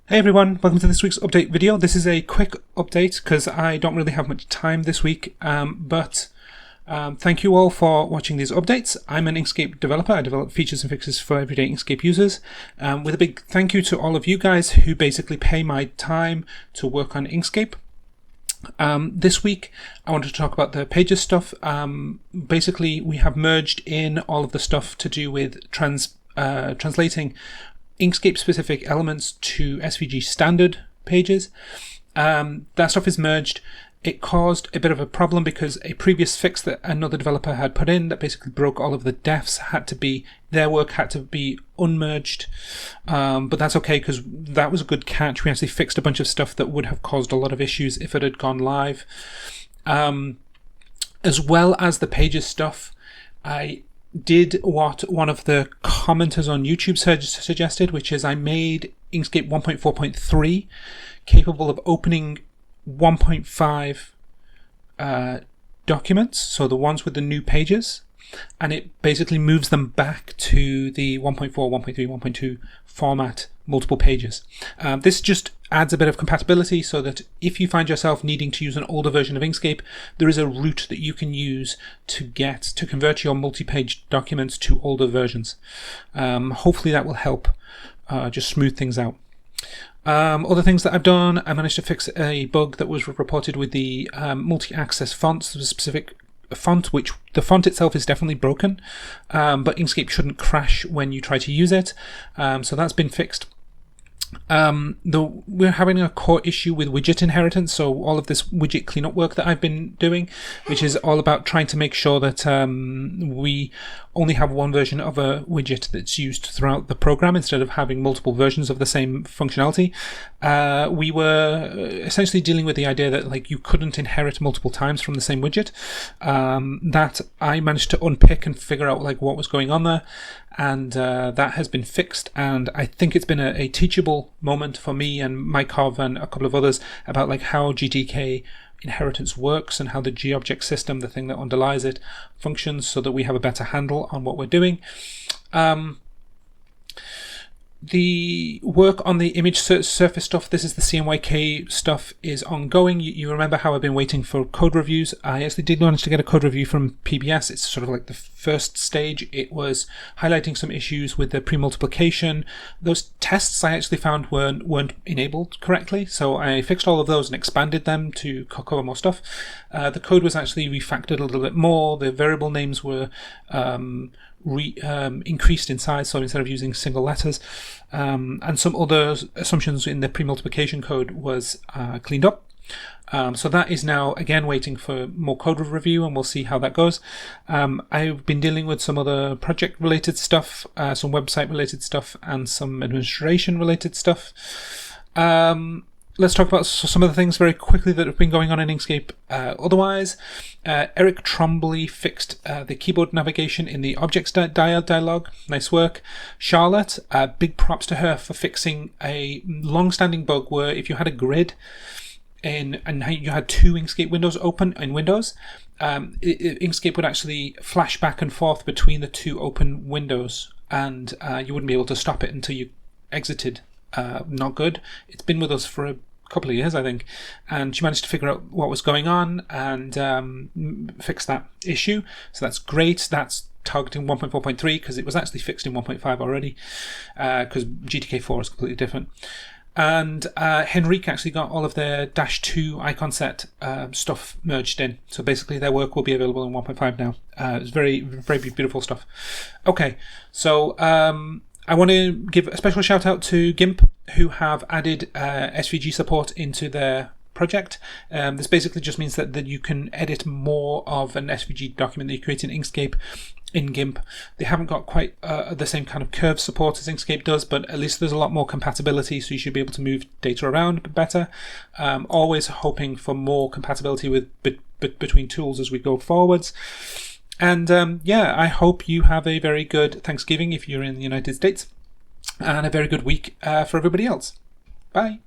Hey everyone, welcome to this week's update video. This is a quick update because I don't really have much time this week, but thank you all for watching these updates. I'm an Inkscape developer. I develop features and fixes for everyday Inkscape users, with a big thank you to all of you guys who basically pay my time to work on Inkscape. This week I wanted to talk about the pages stuff. Basically we have merged in all of the stuff to do with translating Inkscape specific elements to SVG standard pages. That stuff is merged. It caused a bit of a problem because a previous fix that another developer had put in that basically broke all of the defs their work had to be unmerged, but that's okay because that was a good catch. We actually fixed a bunch of stuff that would have caused a lot of issues if it had gone live. As well as the pages stuff, I did what one of the commenters on YouTube suggested, which is I made Inkscape 1.4.3 capable of opening 1.5 documents, so the ones with the new pages, and it basically moves them back to the 1.4, 1.3, 1.2 format, multiple pages. This just adds a bit of compatibility so that if you find yourself needing to use an older version of Inkscape, there is a route that you can use to convert your multi-page documents to older versions. Hopefully that will help just smooth things out. Other things that I've done, I managed to fix a bug that was reported with the multi-access fonts. There was a specific font, which the font itself is definitely broken, but Inkscape shouldn't crash when you try to use it, so that's been fixed. We're having a core issue with widget inheritance, so all of this widget cleanup work that I've been doing, which is all about trying to make sure that we only have one version of a widget that's used throughout the program instead of having multiple versions of the same functionality. We were essentially dealing with the idea that you couldn't inherit multiple times from the same widget. That I managed to unpick and figure out what was going on there, and that has been fixed, and I think it's been a teachable moment for me and Mykov and a couple of others about how GTK inheritance works and how the G-object system, the thing that underlies it, functions, so that we have a better handle on what we're doing. The work on the image surface stuff, this is the CMYK stuff, is ongoing. You remember how I've been waiting for code reviews. I actually did manage to get a code review from PBS. It's sort of the first stage. It was highlighting some issues with the pre-multiplication. Those tests I actually found weren't enabled correctly, so I fixed all of those and expanded them to cover more stuff. The code was actually refactored a little bit more. The variable names were increased in size, so instead of using single letters, and some other assumptions in the pre-multiplication code was cleaned up. So that is now again waiting for more code review, and we'll see how that goes. I've been dealing with some other project related stuff, some website related stuff, and some administration related stuff. Let's talk about some of the things very quickly that have been going on in Inkscape. Otherwise, Eric Trombley fixed the keyboard navigation in the objects dialog. Nice work. Charlotte, big props to her for fixing a long-standing bug where if you had a grid and you had two Inkscape windows open in Windows, Inkscape would actually flash back and forth between the two open windows, and you wouldn't be able to stop it until you exited. Not good. It's been with us for a couple of years, I think, and she managed to figure out what was going on and fix that issue, so that's great. That's targeting 1.4.3 because it was actually fixed in 1.5 already, because GTK4 is completely different. And Henrique actually got all of their -2 icon set stuff merged in, so basically their work will be available in 1.5 now. It's very, very beautiful stuff. Okay, so I want to give a special shout out to GIMP, who have added SVG support into their project. This basically just means that you can edit more of an SVG document that you create in Inkscape in GIMP. They haven't got quite the same kind of curve support as Inkscape does, but at least there's a lot more compatibility, so you should be able to move data around a bit better. Always hoping for more compatibility with between tools as we go forwards. And yeah, I hope you have a very good Thanksgiving if you're in the United States, and a very good week for everybody else. Bye.